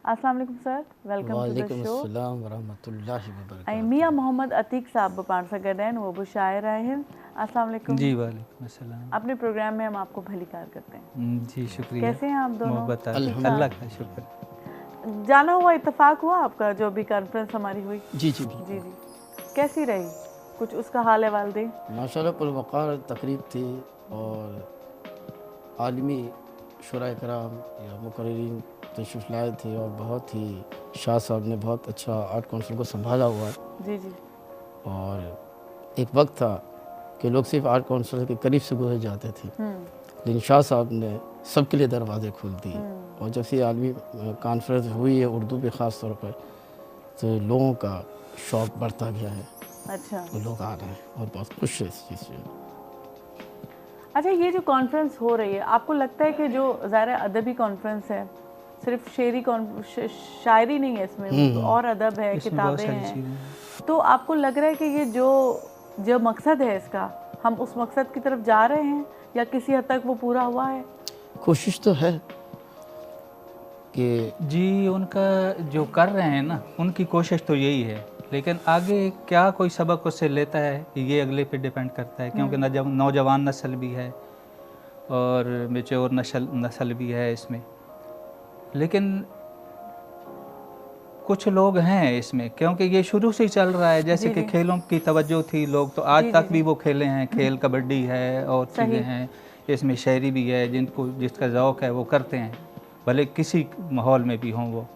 अस्सलाम वालेकुम sir, welcome to the वालेकुम शो. अस्सलाम वरहमतुल्लाहि वबरकातुहू. मियाँ मोहम्मद अतीक साहब पाण सां गॾु आहिनि, वो बि शाइर आहिनि. अस्सलाम वालेकुम. जी वालेकुम अस्सलाम. अपने प्रोग्राम में हम आपको भली कार करते हैं. जी शुक्रिया. कैसे हैं आप दोनों? मोहब्बत अल्हम्दुलिल्लाह. अल्लाह का शुक्र. जाना हुआ इत्तेफाक हुआ आपका जो भी कॉन्फ्रेंस हमारी हुई? जी जी जी. कैसी रही? कुछ उसका हाल अहवाल दें. माशाल्लाह पुरवक़ार तकरीब थी और आलमी शुरा कराम या मुकर्रिरीन तशरीफ़ लाए थे और बहुत ही शाह साहब ने बहुत अच्छा आर्ट काउंसिल को संभाला हुआ है. जी जी. और एक वक्त था कि लोग सिर्फ आर्ट काउंसिल के करीब से गुजर जाते थे, लेकिन शाह साहब ने सबके लिए दरवाजे खोल दिए. और जब से आलमी कॉन्फ्रेंस हुई है उर्दू पे ख़ास तौर पर, तो लोगों का शौक़ बढ़ता गया है. अच्छा. तो लोग आ रहे हैं और बहुत खुश है इस चीज़ से. अच्छा, ये जो कॉन्फ्रेंस हो रही है, आपको लगता है कि जो ज़ाहिर अदबी कॉन्फ्रेंस है, सिर्फ शायरी नहीं है इसमें, और अदब है, किताबें हैं, तो आपको लग रहा है कि ये जो मकसद है इसका, हम उस मकसद की तरफ जा रहे हैं या किसी हद तक वो पूरा हुआ है? कोशिश तो है कि जी उनका जो कर रहे हैं ना, उनकी कोशिश तो यही है, लेकिन आगे क्या कोई सबक उससे लेता है ये अगले पे डिपेंड करता है, क्योंकि नौजवान नस्ल भी है और मेच्योर नस्ल भी है इसमें. लेकिन कुछ लोग हैं इसमें, क्योंकि ये शुरू से ही चल रहा है. जैसे कि खेलों की तवज्जो थी लोग, तो आज तक भी वो खेले हैं. खेल कबड्डी है और चीज़ें हैं, इसमें शायरी भी है. जिसका ज़ौक़ है वो करते हैं, भले किसी माहौल में भी हों वो.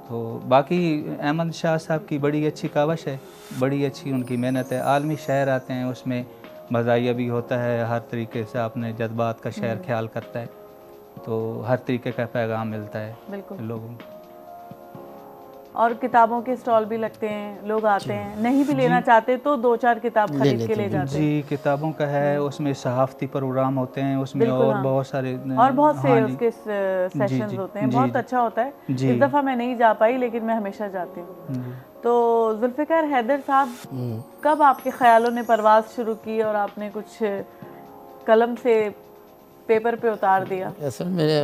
तो बाकी अहमद शाह साहब की बड़ी अच्छी कावश है, बड़ी अच्छी उनकी मेहनत है. आलमी शायर आते हैं, उसमें मज़ाहिया भी होता है, हर तरीके से अपने जज्बात का शायर ख्याल करता है, तो हर तरीके का पैगाम मिलता है लोगों को. और किताबों के स्टॉल भी लगते हैं, लोग आते हैं, नहीं भी लेना चाहते तो 2-4 किताब खरीद के ले जाते हैं. जी किताबों का है, उसमें सहाफ़ती प्रोग्राम होते हैं, उसमें और बहुत सारे और बहुत से उसके सेशंस होते हैं. बहुत अच्छा होता है. इस दफ़ा मैं नहीं जा पाई, लेकिन मैं हमेशा जाती हूँ. तो जुल्फ़िकार हैदर साहब, कब आपके ख़यालों ने परवाज़ शुरू की और आपने कुछ कलम से पेपर पे उतार दिया? असल मेरे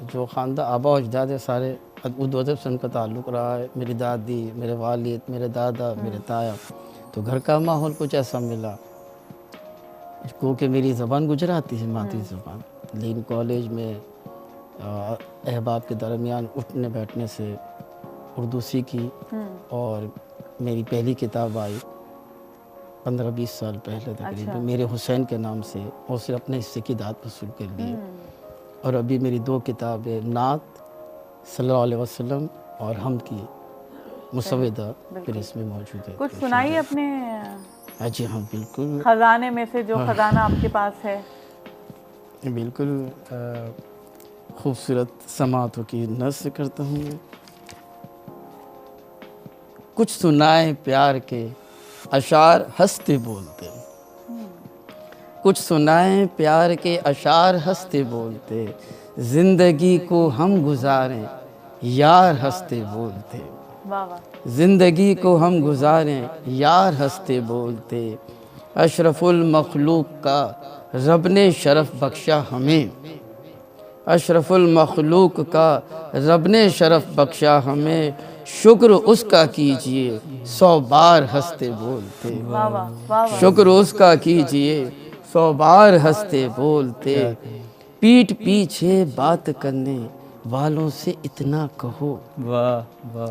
जो ख़ानदान आबा अजदाद है सारे उर्दू अदब से उनका ताल्लुक़ रहा है. मेरी दादी, मेरे वालिद, मेरे दादा, मेरे ताया, तो घर का माहौल कुछ ऐसा मिला. क्योंकि मेरी ज़बान गुजराती है, मादरी ज़बान, लेकिन कॉलेज में अहबाब के दरमियान उठने बैठने से उर्दू सीखी. और मेरी पहली किताब आई 15-20 साल पहले तकरीबन, मेरे हुसैन के नाम से, और सिर्फ अपने हिस्से की दाद वसूल कर ली. और अभी मेरी 2 किताबें, नात सल्लल्लाहु अलैहि वसल्लम और हम की मुसव्वदा प्रेस में मौजूद है. कुछ सुनाइए अपने. जी हाँ, बिल्कुल. खजाने में से जो खजाना आपके पास है. बिल्कुल खूबसूरत समातों की नज़्म करता हूँ मैं. कुछ सुनाए प्यार के अशार हंसते बोलते, कुछ सुनाए प्यार के अशार हंसते बोलते, ज़िंदगी को हम गुजारें यार हंसते बोलते. वाह वाह. ज़िंदगी को हम गुजारें यार हंसते बोलते. अशरफुल मखलूक का रब ने शरफ बख्शा हमें, अशरफुल मखलूक का रब ने शरफ बख्शा हमें, शुक्र उसका कीजिए 100 बार हंसते बोलते. वाह वाह वाह. शुक्र उसका कीजिए 100 बार हंसते बोलते. पीठ पीछे बात करने वालों से इतना कहो, वाह वाह.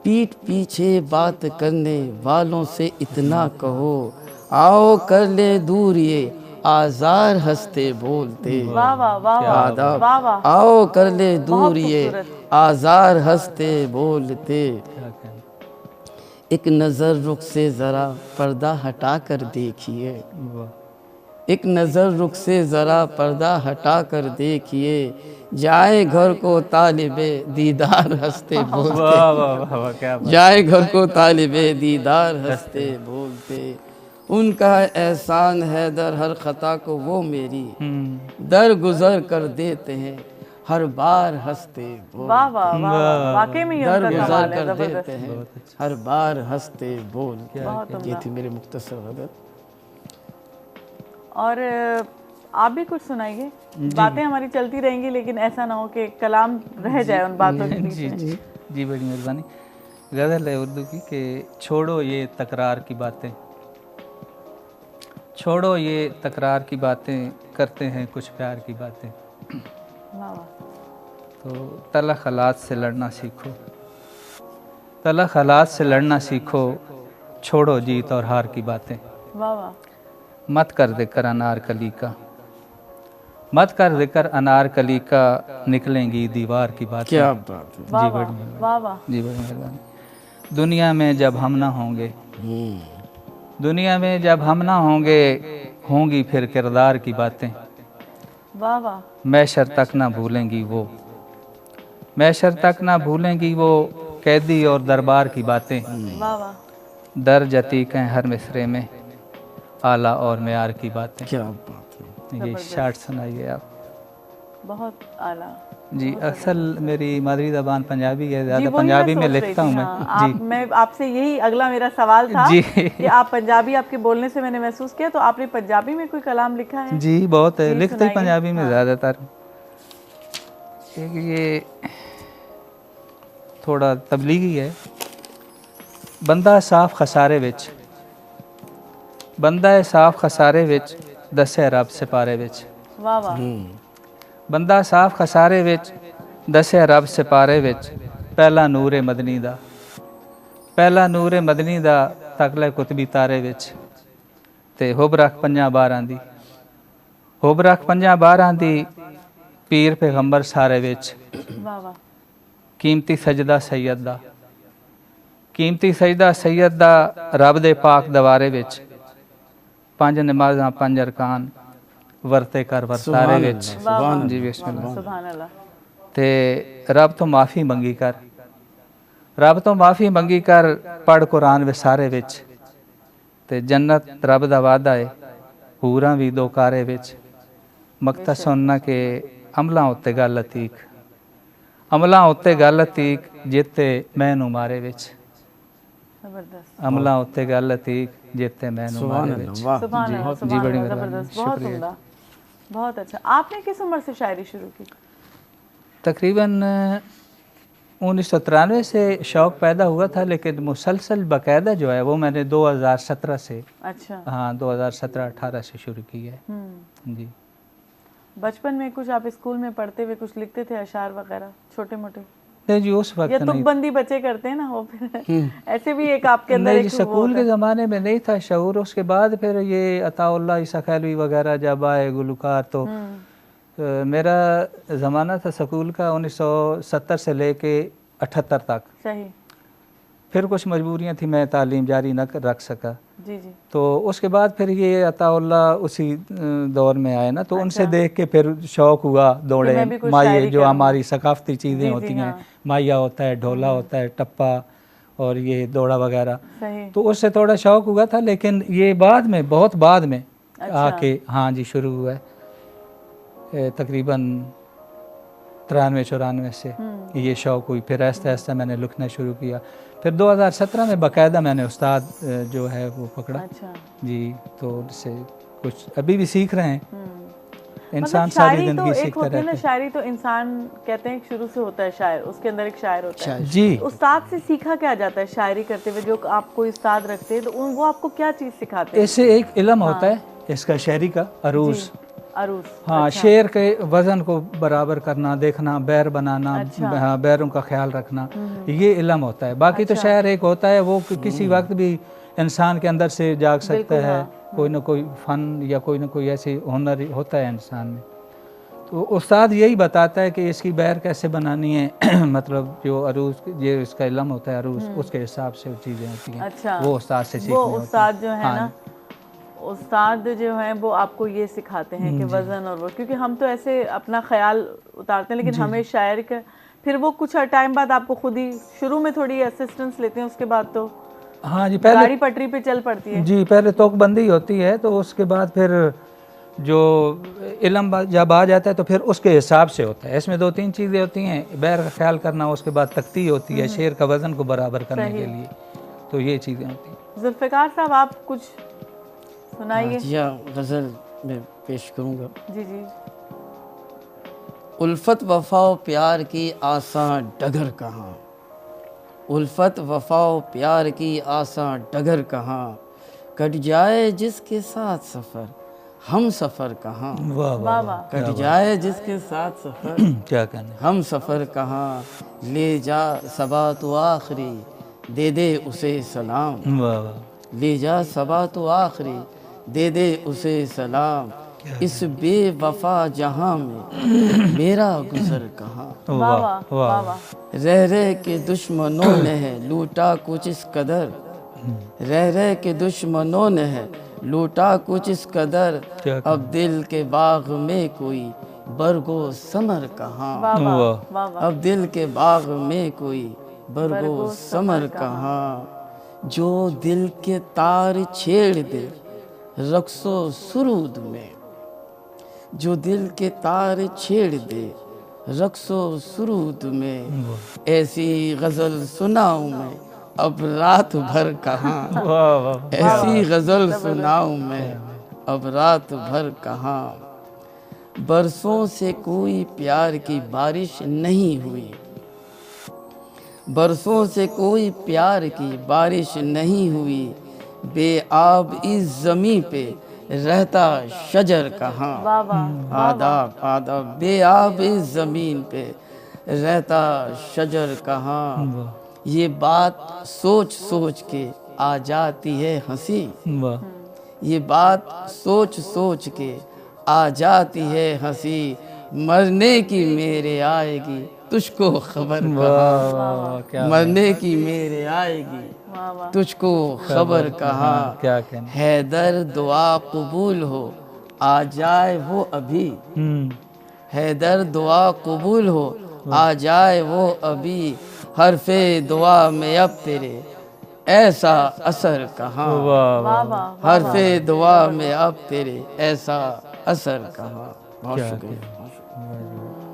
पीठ पीछे बात करने वालों से इतना कहो, आओ कर ले दूर ये आज़ार हंसते बोलते. वाह वाह वाह. आदाब. वाह वाह. आओ कर ले दूर ये आज़ार हंसते बोलते. एक नज़र रुख से ज़रा पर्दा हटा कर देखिए, एक नज़र रुख से ज़रा पर्दा हटा कर देखिए, जाए घर को तालिबे दीदार हंसते बोलते. जाए घर को तालिबे दीदार हंसते बोलते. उनका एहसान है दर हर ख़ता को वो मेरी दर गुज़र कर देते हैं हर बार हंसते बोलते. वाह वाह वाह. वाकई में दर गुज़र कर देते हैं हर बार हंसते बोलते. ये थी मेरी मुख्तसर गज़ल. और आप भी कुछ सुनाइए। बातें हमारी चलती रहेंगी, लेकिन ऐसा ना हो कि कलाम रह जाए उन बातों के बीच जी में। जी बड़ी मेहरबानी। गज़ल है उर्दू की कि छोड़ो ये तकरार की बातें, छोड़ो ये तकरार की बातें, करते हैं कुछ प्यार की बातें। वाह वाह। तो तलख़ हालात से लड़ना सीखो, तलख़ हालात से लड़ना सीखो, छोड़ो जीत और हार की बातें। वाह वाह। मत कर जिक्र अनारकली का, मत कर जिक्र अनारकली का, निकलेंगी दीवार की बातें। क्या बात है। वाह जी वाह। बड़ी मेहरबानी। वाह वाह। जी बड़ी मेहरबानी। दुनिया में जब हम ना होंगे, दुनिया में जब हम ना होंगे, होंगी फिर किरदार की बातें। वाह वाह। मैशर तक ना भूलेंगी वो, मैशर तक ना भूलेंगी वो, कैदी और दरबार की बातें। वाह वाह। दर्ज अतीक हैं हर मिसरे में, आला और मेयार की बातें। क्या बात है। ये शार्ट सुनाइए आप। बहुत आला। जी असल मेरी मादरी ज़बान पंजाबी है, जी, ज़्यादा वही पंजाबी मैं में सोच रही लिखता थी, हूँ मैं। हाँ। जी मैं आपसे यही अगला मेरा सवाल था जी कि आप पंजाबी, आपके बोलने से मैंने महसूस किया, तो आपने पंजाबी में कोई कलाम लिखा है? जी बहुत है, जी, लिखते ही सुनाइए। पंजाबी में हाँ। ज़्यादातर। एक ये थोड़ा तबलीगी है। बंदा साफ खसारे विच, बंदा है साफ खसारे विच, दसे रब सिपारे विच। वाह वाह। बंदा साफ खसारे विच, दसे रब सिपारे विच, पहला नूर मदनी दा, पहला नूर मदनी दा, तकले कुतबी तारे विच। ते हुब रख पंजा बारां दी, हुब रख पंजा बारां दी, पीर पैगंबर सारे विच। वाह वाह। कीमती सजदा सैयद दा, कीमती सजदा सैयद दा, रब दे पाक दवारे विच। पंज नमाज़ां पंज अरकान, वरते कर वरतारे विच। वाह वाह। जी बिस्मिल्लाह। सुभान अल्लाह। ते रब तो माफ़ी मंगी कर, रब तो माफ़ी मंगी कर, पढ़ कुरान विसारे विच। ते जन्नत रब दा वादा है, हूरां भी दो कारे विच। मकता सुनना के अमलां उत्ते गल अतीक, अमलां उत्ते गल अतीक, जिते मैनू मारे विच। जबरदस्त। अमलां उत्ते गल अतीक, जिते मैनू मारे विच। वाह। सुभान अल्लाह। जी सुभान बड़ी अल्लाह। मेहरबानी, जबरदस्त, बहुत शुक्रिया। उम्दा, बहुत अच्छा। आपने किस उम्र से शायरी शुरू की? तकरीबन 1993 से शौक़ पैदा हुआ था, लेकिन मुसलसल बाकायदा जो है वो मैंने 2017 से, अच्छा। हाँ 2017-18 से शुरू की है। जी बचपन में कुछ आप स्कूल में पढ़ते हुए कुछ लिखते थे, अशार वगैरह छोटे मोटे? नहीं जी उस या वक्त नहीं, तुकबंदी बच्चे करते हैं ना वो, फिर ऐसे भी एक आपके अंदर नहीं जी एक वो स्कूल होता के है। ज़माने में नहीं था शऊर। उसके बाद फिर ये अताउल्लाह ईसा खैलवी वगैरह जब आए गुलकार, तो मेरा ज़माना था स्कूल का 1970 से लेके 78 तक। सही। फिर कुछ मजबूरियां थी, मैं तालीम जारी न रख सका। जी जी। तो उसके बाद फिर ये अताउल्लाह उसी दौर में आए ना, तो उनसे देख के फिर शौक़ हुआ, दौड़े मैं भी कुछ माइये शायरी जो करूँगा। हमारी सकाफती चीज़ें जी, होती हैं, हाँ। माइया होता है, ढोला होता है, टप्पा और ये दौड़ा वगैरह, सही। तो उससे थोड़ा शौक़ हुआ था। लेकिन ये बाद में, बहुत बाद में आके हाँ जी शुरू हुआ है। तकरीबन 93-94 से ये शौक़ हुई। फिर आहिस्ता आहिस्ता मैंने लिखना शुरू किया। फिर 2017 में बाकायदा मैंने उस्ताद जो है वो पकड़ा। अच्छा। जी तो उससे कुछ अभी भी सीख रहे हैं। इंसान मतलब सारी शायरी तो ज़िंदगी एक सीखता होती है ना, रहता है। शायरी तो इंसान कहते हैं शुरू से होता है शायर, उसके अंदर एक शायर होता है। जी उस्ताद से सीखा क्या जाता है शायरी करते हुए? जो आप कोई उस्ताद रखते हैं तो वो आपको क्या चीज़ सिखाते हैं? ऐसे एक इल्म होता है इसका, शायरी का अरूज। अरूज। हाँ अच्छा। शेर के वज़न को बराबर करना, देखना, बैर बनाना, अच्छा। बैरों का ख्याल रखना, ये इल्म होता है। बाकी तो शायर एक होता है वो किसी वक्त भी इंसान के अंदर से जाग सकता है। कोई ना कोई फ़न या कोई ना कोई ऐसी हुनर होता है इंसान में। तो उस्ताद यही बताता है कि इसकी बैर कैसे बनानी है मतलब जो अरूज, ये इसका इल्म होता है अरूज, उसके हिसाब से वो चीज़ें होती हैं। अच्छा। वो उस्ताद से सीखनी वो होती हैं। उस्ताद जो है हाँ ना, उस्ताद जो हैं वो आपको ये सिखाते हैं कि वज़न और वो, क्योंकि हम तो ऐसे अपना ख्याल उतारते हैं, लेकिन हमें शायर का फिर वो कुछ टाइम बाद आपको खुद ही, शुरू में थोड़ी असिस्टेंस लेते हैं, उसके बाद तो हाँ जी पहले गाड़ी पटरी पे चल पड़ती है। जी पहले तोकबंदी होती है, तो उसके बाद फिर जो इल्म जब आ जाता है तो फिर उसके हिसाब से होता है। इसमें 2-3 चीज़ें होती हैं, बैर का ख्याल करना, उसके बाद तख्ती होती है शेर का वज़न को बराबर करने के लिए, तो ये चीज़ें होती हैं। जुल्फ़िकार साहब आप कुछ सुनाइए। या गज़ल में पेश करूँगा। जी जी। उल्फत वफा प्यार की आसान डगर कहाँ, उल्फत वफा प्यार की आसान डगर कहाँ, कट जाए जिसके साथ सफ़र हम सफ़र कहाँ, वाह वाह वाह। कट जाए जिसके साथ सफ़र क्या कहना। हम सफ़र कहाँ, ले जा सबा तो आखिरी दे दे उसे सलाम, वाह वाह। ले जा सबा तो आखिरी दे दे उसे सलाम, इस बेवफा जहां में मेरा गुजर कहाँ, वाह वाह वाह वाह। रह रह के दुश्मनों ने है लूटा कुछ इस कदर, रह रह के दुश्मनों ने है लूटा कुछ इस कदर, क्या अब दिल के बाग में कोई बरगो समर कहाँ, वाह वाह वाह। वाह वाह। अब दिल के बाग में कोई बरगो समर कहाँ, जो दिल के तार छेड़ दे रक्सो सुरूद में, जो दिल के तार छेड़ दे रक्सो सुरूद में, ऐसी गज़ल सुनाऊं मैं अब रात भर कहाँ, वाह वाह। ऐसी गज़ल सुनाऊं मैं अब रात भर कहाँ, बरसों से कोई प्यार की बारिश नहीं हुई, बरसों से कोई प्यार की बारिश नहीं हुई, बेआब इस ज़मीं पे रहता शजर कहाँ, वाह वाह। आदाब आदाब, बेआब इस ज़मीन पे रहता शजर कहाँ, ये बात सोच सोच के आ जाती है हंसी, वाह। ये बात सोच सोच के आ जाती है हंसी, मरने की मेरे आएगी तुझको खबर कहाँ, क्या मरने की मेरे आएगी वाह वाह। तुझको खबर कहाँ, क्या कहना। हैदर दुआ कबूल हो आ जाए वो अभी, हैदर दुआ कबूल हो आ जाए वो अभी, हरफे दुआ में अब तेरे ऐसा असर कहाँ, वाह वाह वाह। हरफे दुआ में अब तेरे ऐसा असर कहाँ। बहुत शुक्रिया।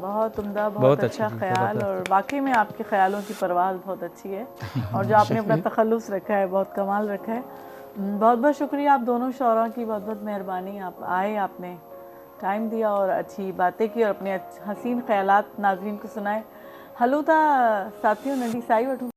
बहुत उम्दा, बहुत अच्छा ख्याल, और वाकई में आपके ख्यालों की परवाज़ बहुत अच्छी है, और जो आपने अपना तखल्लुस रखा है बहुत कमाल रखा है। बहुत बहुत शुक्रिया आप दोनों शौरा की, बहुत बहुत मेहरबानी, आप आए, आपने टाइम दिया और अच्छी बातें की और अपने हसीन ख्यालात नाज़रीन को सुनाए। हलूता साथियों नंढी साई वठूं।